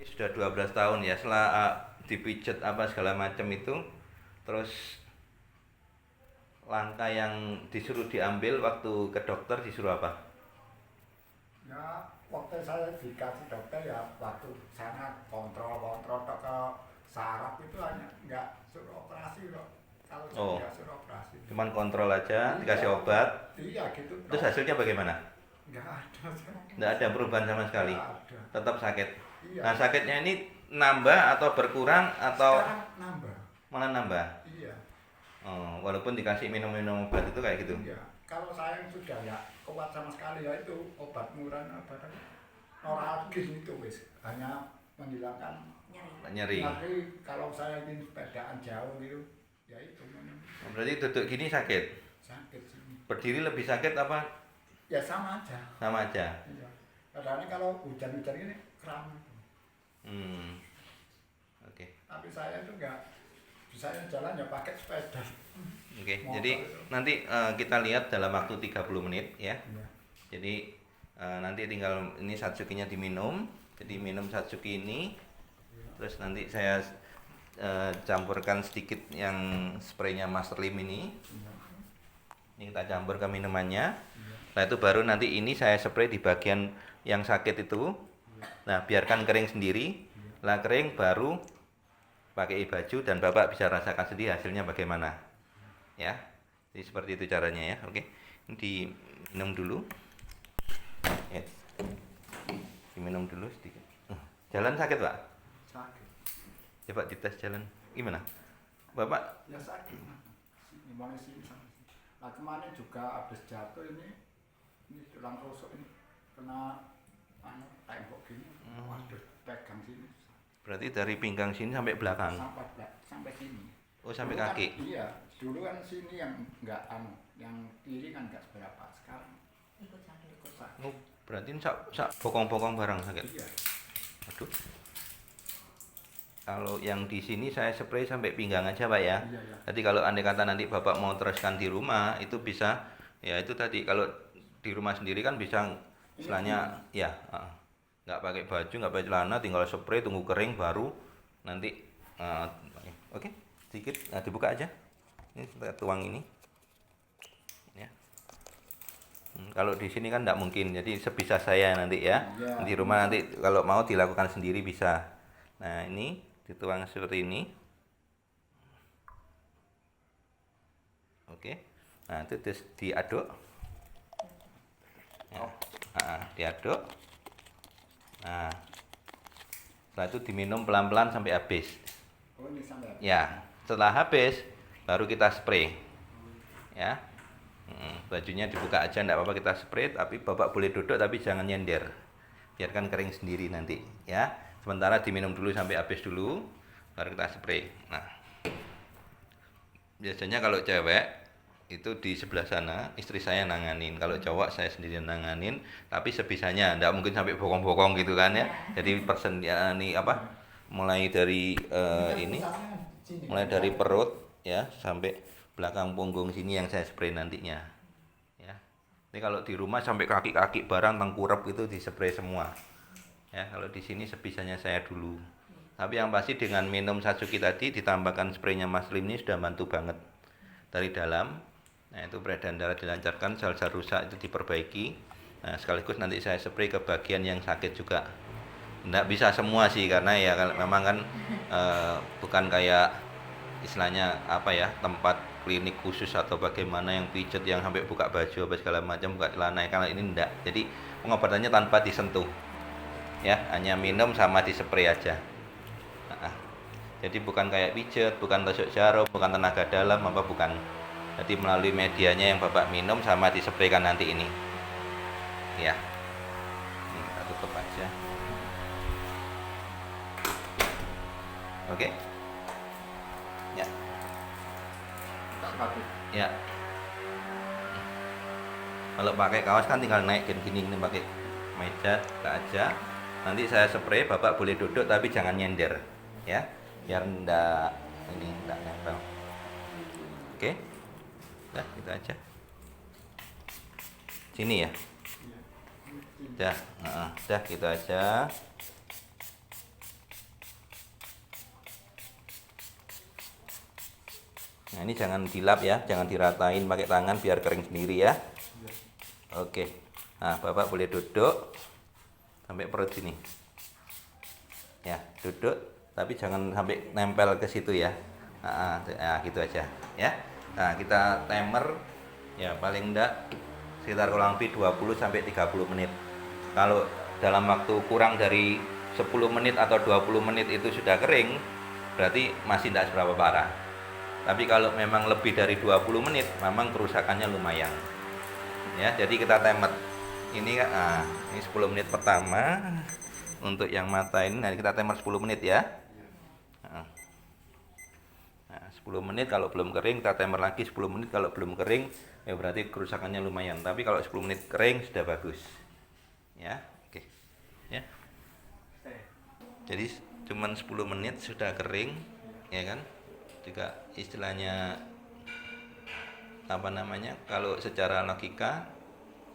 Sudah 12 tahun ya setelah dipijat apa segala macam itu. Terus langkah yang disuruh diambil waktu ke dokter disuruh apa? Ya, waktu saya dikasih dokter ya waktu sana kontrol-kontrol tok ke saraf itu hanya nggak suruh operasi kok. Kalau saya Oh, nggak suruh operasi. cuman kontrol aja, dikasih Iya, obat. iya gitu Terus dok. hasilnya bagaimana? Nggak ada saya. Tidak ada perubahan sama sekali. Nggak ada. Tetap sakit. Iya. Nah, sakitnya ini nambah atau berkurang atau Sekarang nambah. malah nambah? Iya. Oh, walaupun dikasih minum-minum obat itu kayak gitu. Iya. Kalau saya yang sudah nggak kuat sama sekali ya itu obat murah apa tadi? Noralgin itu wis hanya menghilangkan Nyeri. nyeri. Kalau saya ingin sepedaan jauh gitu ya itu minum. Berarti duduk gini sakit. Sakit sini. Berdiri lebih sakit apa? Ya sama aja. Sama aja. Iya. Kadang kalau hujan-hujan ini kram. Hmm. Oke. Tapi saya itu enggak bisa jalan ya pakai sepeda. Oke. Motor Jadi itu. nanti kita lihat dalam waktu 30 menit ya. Iya. Jadi nanti tinggal ini satsukinya diminum. Jadi minum satsuki ini. Terus nanti saya campurkan sedikit yang spraynya Master Lim ini. Iya. Ini kita campur ke minumannya. Iya. Nah itu baru nanti ini saya spray di bagian yang sakit itu. Nah biarkan kering sendiri. Lah kering baru pakai baju dan Bapak bisa rasakan sendiri hasilnya bagaimana. Ya. Jadi seperti itu caranya ya. Oke. Ini diminum dulu. Yes. Diminum dulu sedikit. Jalan sakit, Pak? Sakit. Coba dites jalan. Gimana? Bapak Ya sakit. Gimana sih? Nah kemarin juga habis jatuh ini tulang rusuk ini kena tembok gini. Waduh, pegang sini. berarti dari pinggang sini sampai belakang. Sampai sini. Oh, sampai Dulu kaki. Kan, iya, dulu kan sini yang enggak yang kiri kan enggak seberapa. Sekarang ikut sakit. Oh, berarti sak bokong-bokong barang sakit. Iya. Aduh. Kalau yang di sini saya spray sampai pinggang aja, Pak ya. Iya, iya. Jadi kalau andai kata nanti Bapak mau teruskan di rumah, itu bisa ya itu tadi kalau di rumah sendiri kan bisa istilahnya ya, nggak pakai baju, nggak pakai celana, tinggal spray tunggu kering baru nanti oke, sedikit dibuka aja. Ini kita tuang ini. Ya. Kalau di sini kan nggak mungkin, jadi sebisa saya nanti ya. Iya. Di rumah nanti kalau mau dilakukan sendiri bisa. Nah ini dituang seperti ini. Oke. Nah itu terus diaduk. Ya. Diaduk. Nah setelah itu diminum pelan-pelan sampai habis. Oh ini sampai. Ya setelah habis baru kita spray. Ya. Bajunya dibuka aja enggak apa-apa kita spray, tapi Bapak boleh duduk tapi jangan nyender. Biarkan kering sendiri nanti ya. Sementara diminum dulu sampai habis dulu baru kita spray. Nah. Biasanya kalau cewek itu di sebelah sana istri saya nanganin, kalau cowok saya sendiri nanganin, tapi sebisanya enggak mungkin sampai bokong-bokong gitu kan ya. Jadi ini apa? Mulai dari ini mulai dari perut ya sampai belakang punggung sini yang saya spray nantinya ya. Ini kalau di rumah sampai kaki-kaki barang tengkurap itu dispray semua ya. Kalau di sini sebisanya saya dulu, tapi yang pasti dengan minum Satsuki tadi ditambahkan spraynya Mas Lim ini sudah bantu banget dari dalam. Nah itu peredaran darah dilancarkan, sel-sel rusak itu diperbaiki. Nah sekaligus nanti saya spray ke bagian yang sakit juga. Nggak bisa semua sih karena ya memang kan bukan kayak istilahnya apa ya, tempat klinik khusus atau bagaimana yang pijat yang sampai buka baju apa segala macam, buka celana. Kalau ini enggak, jadi pengobatannya tanpa disentuh ya, hanya minum sama dispray aja. Jadi bukan kayak pijat, bukan tusuk jarum, bukan tenaga dalam apa, bukan. Jadi melalui medianya yang Bapak minum sama dispraykan nanti ini ya. Ini kita tutup aja. Oke. Ya. Ya. Kalau pakai kaos kan tinggal naikin gini, ini pakai meja aja. Nanti saya spray, Bapak boleh duduk tapi jangan nyender ya, biar enggak nempel. Oke. Nah, gitu aja. Sini ya. Dah, gitu aja. Nah, ini jangan dilap ya, jangan diratain pakai tangan biar kering sendiri ya. Oke. Nah, Bapak boleh duduk sampai perut sini. Ya, duduk, tapi jangan sampai nempel ke situ ya. Nah, gitu aja ya. Nah, kita timer ya paling enggak sekitar kurang lebih 20 sampai 30 menit. Kalau dalam waktu kurang dari 10 menit atau 20 menit itu sudah kering, berarti masih tidak seberapa parah. Tapi kalau memang lebih dari 20 menit, memang kerusakannya lumayan. Ya, jadi kita timer. Ini ini 10 menit pertama untuk yang mata ini. Nah, kita timer 10 menit ya. Nah, 10 menit kalau belum kering, kita timer lagi 10 menit kalau belum kering, ya berarti kerusakannya lumayan. Tapi kalau 10 menit kering sudah bagus. Ya, oke. Ya. Jadi cuman 10 menit sudah kering, ya kan? Juga istilahnya apa namanya, kalau secara logika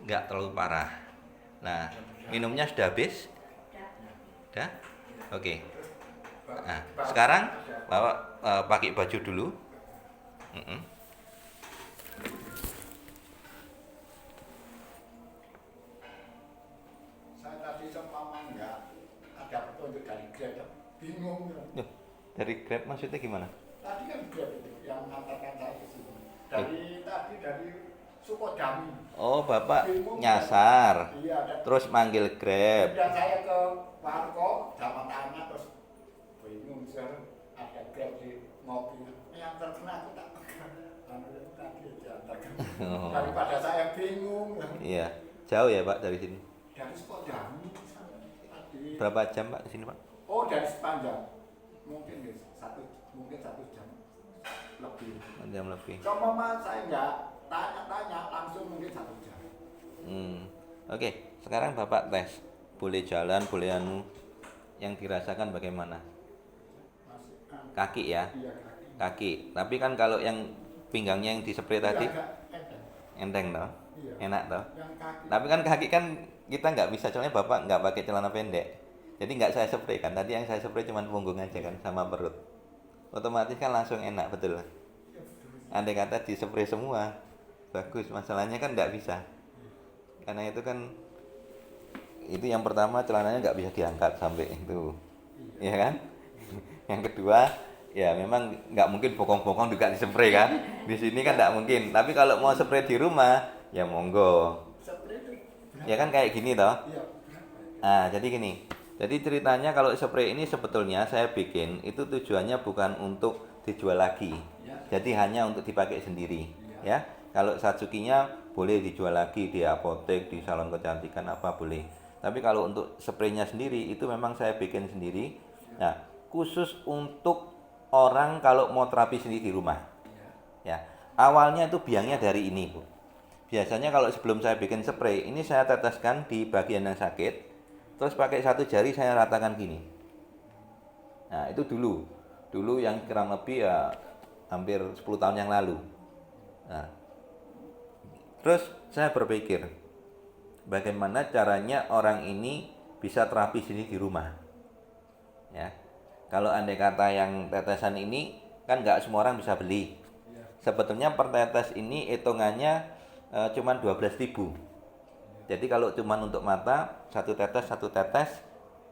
nggak terlalu parah. Nah, minumnya sudah habis? Sudah? Oke. Nah, sekarang Bapak pakai baju dulu. Saya tadi seumpama enggak ada petunjuk dari Grab, bingung. Loh, dari Grab maksudnya gimana? Tadi kan Grab itu yang mengantarkan saya ke sini. Dari Sukodami. Oh, Bapak Bingung, nyasar. Iya, Terus manggil Grab. dan saya ke warkop, sama tanya terus bingung sekarang ada Grab di mobil. Yang terkena aku tak pegang. Tadi diantarkan. Oh. Daripada saya bingung. Iya. Jauh ya, Pak, dari sini? Dari Sukodami tadi. Berapa jam, Pak, ke sini, Pak? Oh, dari sepanjang. Mungkin satu jam lebih. Jam lebih. Sama saya nggak tanya-tanya langsung mungkin 1 jam. Oke, sekarang Bapak tes. Boleh jalan, boleh anu. Yang dirasakan bagaimana? Masih Kaki ya? iya, Kaki. Tapi kan kalau yang pinggangnya yang dispray tadi agak enteng. enteng toh? Iya. Enak toh? Yang kaki. Tapi kan kaki kan kita nggak bisa, soalnya Bapak nggak pakai celana pendek. Jadi nggak saya spray kan. Tadi yang saya spray cuma punggung aja kan sama perut. Otomatis kan langsung enak, betul. Andai kata di spray semua, bagus. Masalahnya kan nggak bisa. Karena itu kan itu yang pertama celananya nggak bisa diangkat sampai itu, ya kan? Yang kedua, ya memang nggak mungkin bokong-bokong juga dispray kan? Di sini kan nggak mungkin. Tapi kalau mau spray di rumah, ya monggo. Spray itu Ya kan kayak gini toh? iya. Nah, jadi gini. Jadi ceritanya kalau spray ini sebetulnya saya bikin itu tujuannya bukan untuk dijual lagi. Jadi hanya untuk dipakai sendiri, ya. Kalau Satsuki-nya boleh dijual lagi di apotek, di salon kecantikan apa boleh. Tapi kalau untuk spraynya sendiri itu memang saya bikin sendiri. Nah, khusus untuk orang kalau mau terapi sendiri di rumah. Ya. Awalnya itu biangnya dari ini, Bu. Biasanya kalau sebelum saya bikin spray, ini saya teteskan di bagian yang sakit. Terus pakai satu jari saya ratakan gini. Nah, itu dulu yang kurang lebih ya hampir 10 tahun yang lalu. Nah, terus saya berpikir bagaimana caranya orang ini bisa terapi sini di rumah. Ya. Kalau andai kata yang tetesan ini kan nggak semua orang bisa beli. Sebetulnya per tetes ini hitungannya cuma 12.000. Jadi kalau cuma untuk mata satu tetes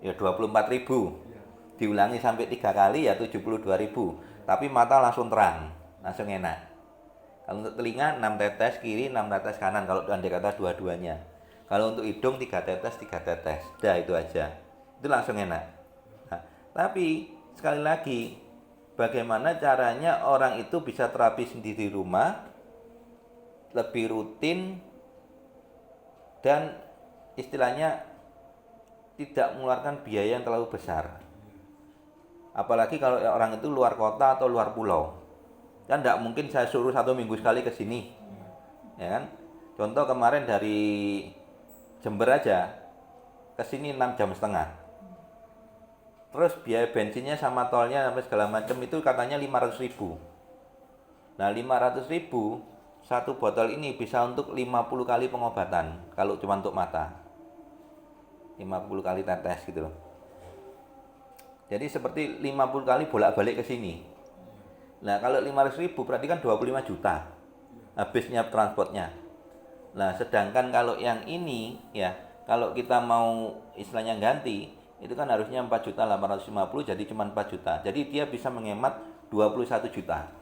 ya 24.000. Diulangi sampai 3 kali ya 72.000. Tapi mata langsung terang, langsung enak. Kalau untuk telinga 6 tetes kiri, 6 tetes kanan kalau andai kata dua-duanya. Kalau untuk hidung 3 tetes. Dah itu aja. Itu langsung enak. Nah, tapi sekali lagi bagaimana caranya orang itu bisa terapi sendiri di rumah lebih rutin dan istilahnya tidak mengeluarkan biaya yang terlalu besar. Apalagi kalau orang itu luar kota atau luar pulau. Kan tidak mungkin saya suruh 1 minggu sekali ke sini. Ya kan? Contoh kemarin dari Jember aja ke sini 6,5 jam. Terus biaya bensinnya sama tolnya sampai segala macam itu katanya 500.000. Nah, 500.000 satu botol ini bisa untuk 50 kali pengobatan kalau cuma untuk mata. 50 kali tetes gitu loh. Jadi seperti 50 kali bolak-balik ke sini. Nah, kalau 500.000 berarti kan 25 juta habisnya transportnya. Nah, sedangkan kalau yang ini ya, kalau kita mau istilahnya ganti, itu kan harusnya 4.850.000 jadi cuma 4 juta. Jadi dia bisa menghemat 21 juta.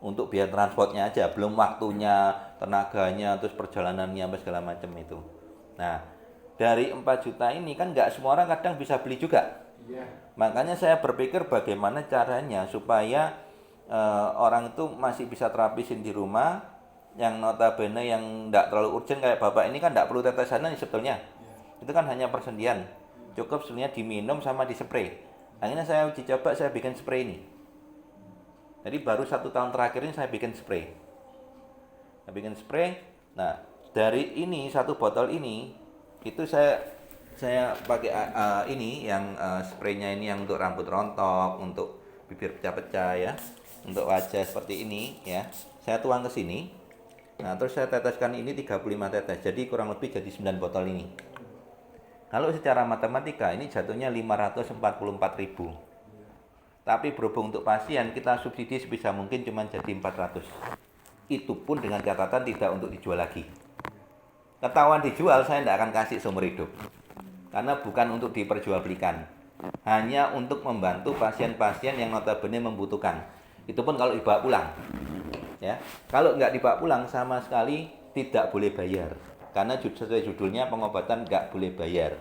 Untuk biaya transportnya aja, belum waktunya, tenaganya, terus perjalanannya apa segala macam itu. Nah, dari 4 juta ini kan nggak semua orang kadang bisa beli juga. Iya. Makanya saya berpikir bagaimana caranya supaya orang itu masih bisa terapisin di rumah, yang notabene yang tidak terlalu urgent kayak bapak ini kan tidak perlu tetesan nih sebetulnya. Itu kan hanya persendian, cukup sebenarnya diminum sama dispray. Akhirnya saya uji coba, saya bikin spray ini. Jadi baru 1 tahun terakhir ini saya bikin spray. Nah, dari ini 1 botol ini itu saya pakai ini yang spraynya ini yang untuk rambut rontok, untuk bibir pecah-pecah ya, untuk wajah seperti ini ya. Saya tuang ke sini. Nah, terus saya teteskan ini 35 tetes. Jadi kurang lebih jadi 9 botol ini. Kalau secara matematika ini jatuhnya 544.000. Tapi berhubung untuk pasien kita subsidi sebisa mungkin cuma jadi 400. Itu pun dengan catatan tidak untuk dijual lagi. Ketahuan dijual saya tidak akan kasih seumur hidup. Karena bukan untuk diperjualbelikan. Hanya untuk membantu pasien-pasien yang notabene membutuhkan. Itu pun kalau dibawa pulang. Ya. Kalau nggak dibawa pulang sama sekali tidak boleh bayar. Karena sesuai judulnya pengobatan nggak boleh bayar.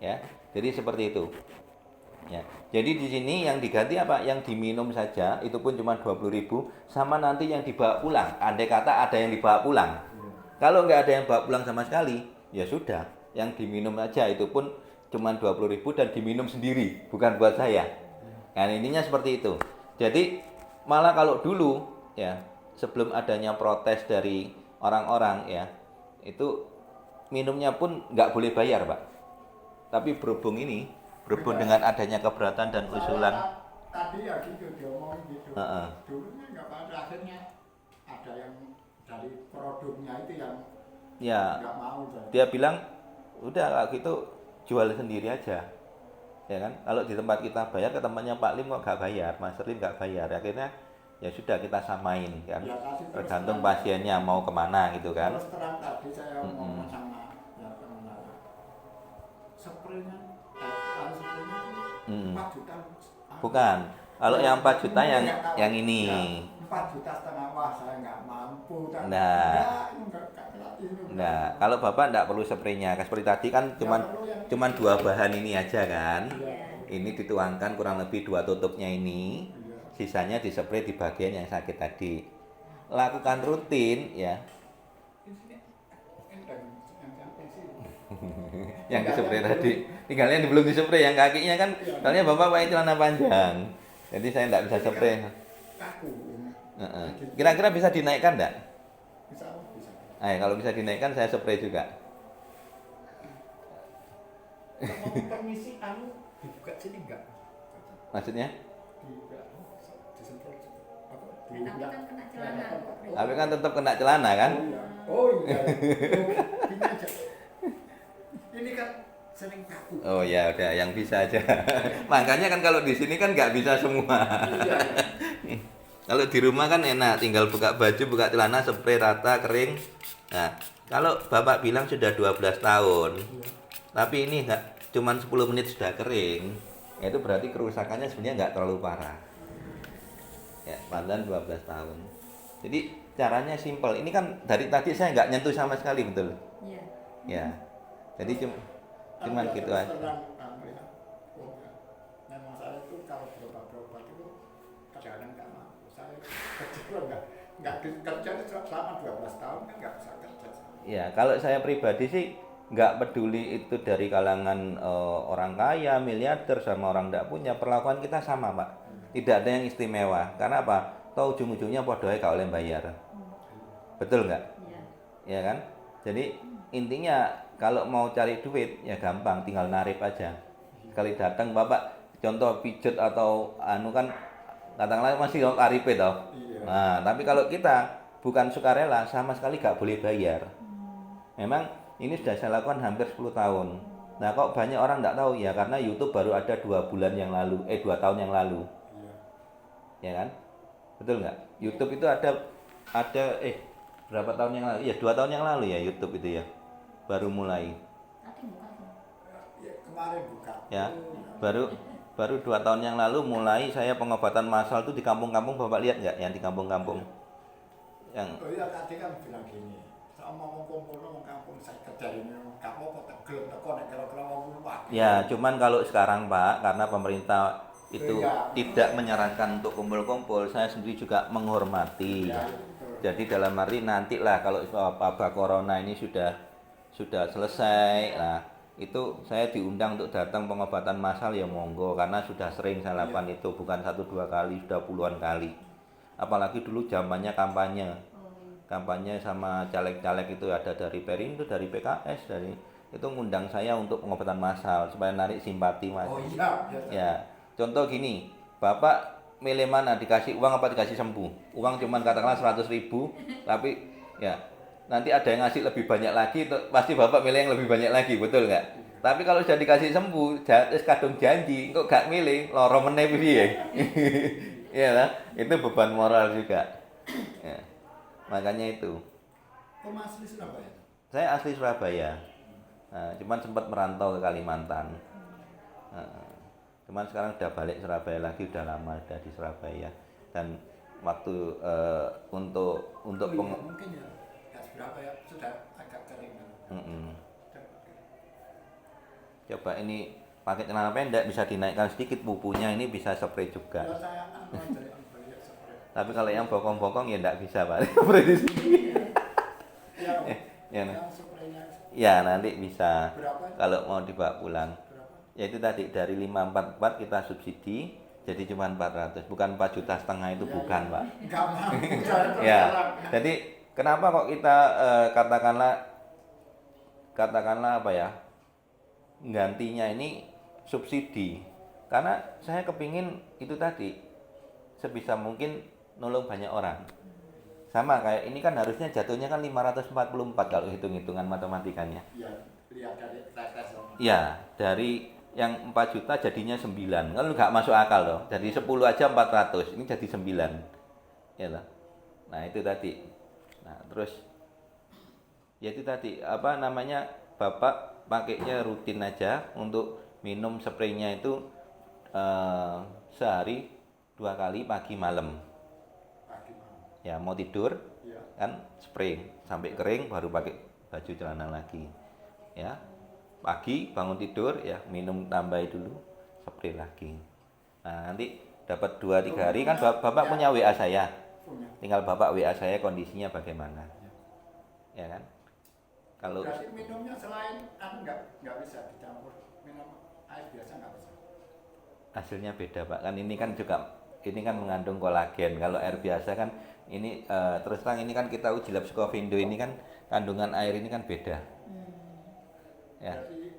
Ya. Jadi seperti itu. Ya. Jadi di sini yang diganti apa? Yang diminum saja itu pun cuma 20.000 sama nanti yang dibawa pulang. Andai kata ada yang dibawa pulang. Kalau nggak ada yang bawa pulang sama sekali, ya sudah. Yang diminum aja itu pun cuma 20.000 dan diminum sendiri, bukan buat saya. Nah, intinya seperti itu. Jadi malah kalau dulu ya, sebelum adanya protes dari orang-orang ya, itu minumnya pun nggak boleh bayar, Pak. Tapi berhubung dengan adanya keberatan dan usulan. Tadi ya gitu diomongin gitu. Dulunya nggak pada akhirnya ada yang dari produknya itu yang Ya, nggak mau. dia bilang udah kalau gitu jual sendiri aja, ya kan? Kalau di tempat kita bayar, ke tempatnya Pak Lim kok nggak bayar, Mas Lim nggak bayar, akhirnya ya sudah kita samain kan, Ya, tergantung pasiennya mau kemana gitu kan. Terus terang tadi saya ngomong sama ya teman saya, spraynya, spraynya 4 juta. Bukan, kalau yang 4 juta yang ini. Ya, 4,5 juta, wah saya nggak mampu. Nah, kalau bapak nggak perlu spraynya, seperti tadi kan cuman 2 bahan ini aja kan. Ini dituangkan kurang lebih 2 tutupnya ini, sisanya dispray di bagian yang sakit tadi. Lakukan rutin ya. Yang dispray tadi, tinggalnya belum dispray yang kakinya kan, soalnya bapak pakai celana panjang, jadi saya nggak bisa spray. Kira-kira bisa dinaikkan nggak? Bisa. Kalau bisa dinaikkan saya spray juga. Permisi, dibuka sini enggak? Maksudnya? Disemprot. Tapi kan kena celana. Tapi kan tetap kena celana kan? Oh iya. Ini aja. Ini kan sering kaku. Oh ya udah yang bisa aja. Makanya kan kalau di sini kan nggak bisa semua. Iya. Kalau di rumah kan enak, tinggal buka baju, buka celana, spray rata, kering. Nah, kalau bapak bilang sudah 12 tahun, tapi ini nggak, cuman 10 menit sudah kering, itu berarti kerusakannya sebenarnya nggak terlalu parah. Ya, padahal 12 tahun. Jadi caranya simpel. Ini kan dari tadi saya nggak nyentuh sama sekali, betul? Iya. Ya. Jadi cuman gitu aja. Memang saya itu kalau berobat itu kadang-kadang nggak mau. Saya kerja nggak kerja selama 12 tahun kan nggak bisa kerja. Ya, kalau saya pribadi sih nggak peduli itu dari kalangan orang kaya, miliarder sama orang tidak punya, perlakuan kita sama, Pak. Tidak ada yang istimewa. Karena apa? Tahu ujung-ujungnya podohnya kalau oleh bayar. Betul nggak? Iya. Ya kan? Jadi intinya kalau mau cari duit ya gampang, tinggal narip aja. Sekali datang bapak contoh pijet atau anu kan katakanlah masih aripe toh. Nah, tapi kalau kita bukan sukarela sama sekali gak boleh bayar. Memang ini sudah saya lakukan hampir 10 tahun. Nah, kok banyak orang tidak tahu ya karena YouTube baru ada 2 bulan yang lalu, 2 tahun yang lalu. ya kan? Betul nggak? YouTube itu ada berapa tahun yang lalu? Ya 2 tahun yang lalu ya YouTube itu ya baru mulai. Tadi bukan. Ya, kemarin buka. Ya baru 2 tahun yang lalu mulai saya pengobatan massal itu di kampung-kampung. Bapak lihat nggak yang di kampung-kampung yang Oh iya tadi kan bilang gini, saya mau kumpul mau kampung saya kerja ini, kamu kok tegel teko nek kira-kira mau lupa. ya cuman kalau sekarang Pak karena pemerintah itu Iya. tidak menyarankan untuk kumpul-kumpul, saya sendiri juga menghormati. Ya, betul. Jadi dalam arti nantilah kalau wabah corona ini sudah selesai, nah itu saya diundang untuk datang pengobatan massal ya monggo karena sudah sering saya lakukan itu bukan 1-2 kali, sudah puluhan kali. Apalagi dulu zamannya kampanye sama caleg-caleg itu ada dari Perindo, dari PKS, dari itu ngundang saya untuk pengobatan massal supaya narik simpati Mas. Oh iya, biasa. Ya, contoh gini, Bapak milih mana, dikasih uang apa dikasih sembuh? Uang cuman katakanlah 100.000, tapi ya nanti ada yang ngasih lebih banyak lagi, pasti Bapak milih yang lebih banyak lagi, betul nggak? Tapi kalau sudah dikasih sembuh, terus kadung janji, kok gak milih, loro meneh piye? Iya lah, itu beban moral juga. Ya, makanya itu. Kok asli Surabaya? Saya asli Surabaya, nah, cuman sempat merantau ke Kalimantan. Cuman sekarang udah balik Surabaya lagi, udah lama udah di Surabaya. Dan waktu untuk Oh, iya, mungkin ya, nggak seberapa ya, sudah agak kering. Coba ini pakai celana pendek bisa dinaikkan sedikit pupunya, ini bisa spray juga. Ya saya jadi beli spray. Tapi kalau yang bokong-bokong ya enggak bisa Pak. Spray di sini. Ya, Yang spraynya ya nanti bisa berapa? kalau mau dibawa pulang. Berapa? Yaitu tadi dari 544 kita subsidi jadi cuma 400, bukan 4,5 juta itu bukan Pak. Nggak mampu saya Ya, berjalan. jadi kenapa kok kita katakanlah apa ya, gantinya ini subsidi? Karena saya kepingin itu tadi sebisa mungkin nolong banyak orang. Sama kayak ini kan harusnya jatuhnya kan 544 kalau hitung-hitungan matematikanya. Ya, lihat dari tetes. Ya, dari yang 4 juta jadinya 9. Kalau nggak masuk akal loh. Jadi 10 aja 400, ini jadi 9. Ya loh. Nah, itu tadi. Nah, terus ya itu tadi apa namanya? Bapak pakainya rutin aja untuk minum spraynya itu sehari 2 kali pagi malam. Pagi malam. Ya, mau tidur Iya. kan spray sampai kering baru pakai baju celana lagi. Ya. Pagi bangun tidur ya minum tambahi dulu spray lagi. Nah, nanti dapat 2-3 hari kan Bapak punya WA saya. Punya. Tinggal Bapak WA saya kondisinya bagaimana. Ya kan? Kalau Berarti minumnya selain nggak bisa dicampur minum air biasa nggak bisa. hasilnya beda Pak. Kan ini kan juga ini kan mengandung kolagen. Kalau air biasa kan ini terus terang ini kan kita uji lab Skovindo ini kan kandungan air ini kan beda. Ya.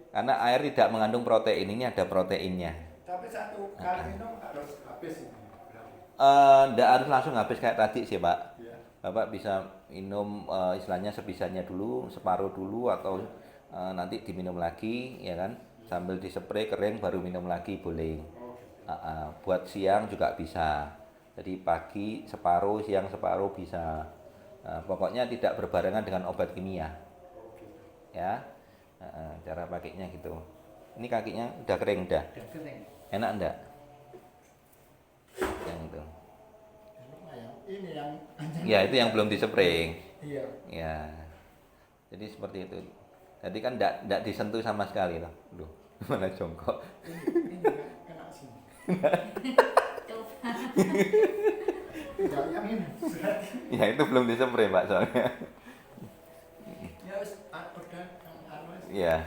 Karena air tidak mengandung protein, ini ada proteinnya. Tapi satu kali minum harus habis ini. Berarti. Nggak harus langsung habis kayak tadi sih Pak. Iya. Bapak bisa minum istilahnya sebisanya dulu, separuh dulu atau nanti diminum lagi ya kan. Sambil dispray kering baru minum lagi boleh. Oh, gitu. Buat siang juga bisa. Jadi pagi separuh, siang separuh bisa. Pokoknya tidak berbarengan dengan obat kimia. Oh, gitu. Ya. Cara pakainya gitu. Ini kakinya udah kering udah. Dan kering. Enak enggak? Yang itu. Lumayan. Ini yang Ya, itu yang belum dispray. iya. Ya. Jadi seperti itu. Jadi kan enggak disentuh sama sekali loh. Duh, mana jongkok. Ini kena sini. Coba. Enggak yang ini. Ya, itu belum dispray Pak soalnya. Ya wis udah harus. Ya.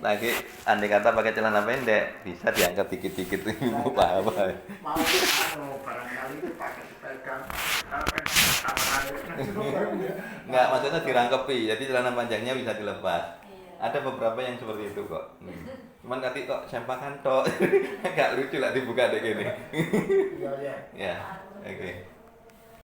Lagi andai kata pakai celana pendek bisa diangkat dikit-dikit Ibu paham. Mau barangkali itu pakai dipegang apa Enggak, maksudnya dirangkepi. Jadi celana panjangnya bisa dilepas. Iya. Ada beberapa yang seperti itu kok. Cuman nanti kok sempakan tok. Enggak lucu lah dibuka deh gini. Iya, iya. Ya. Oke.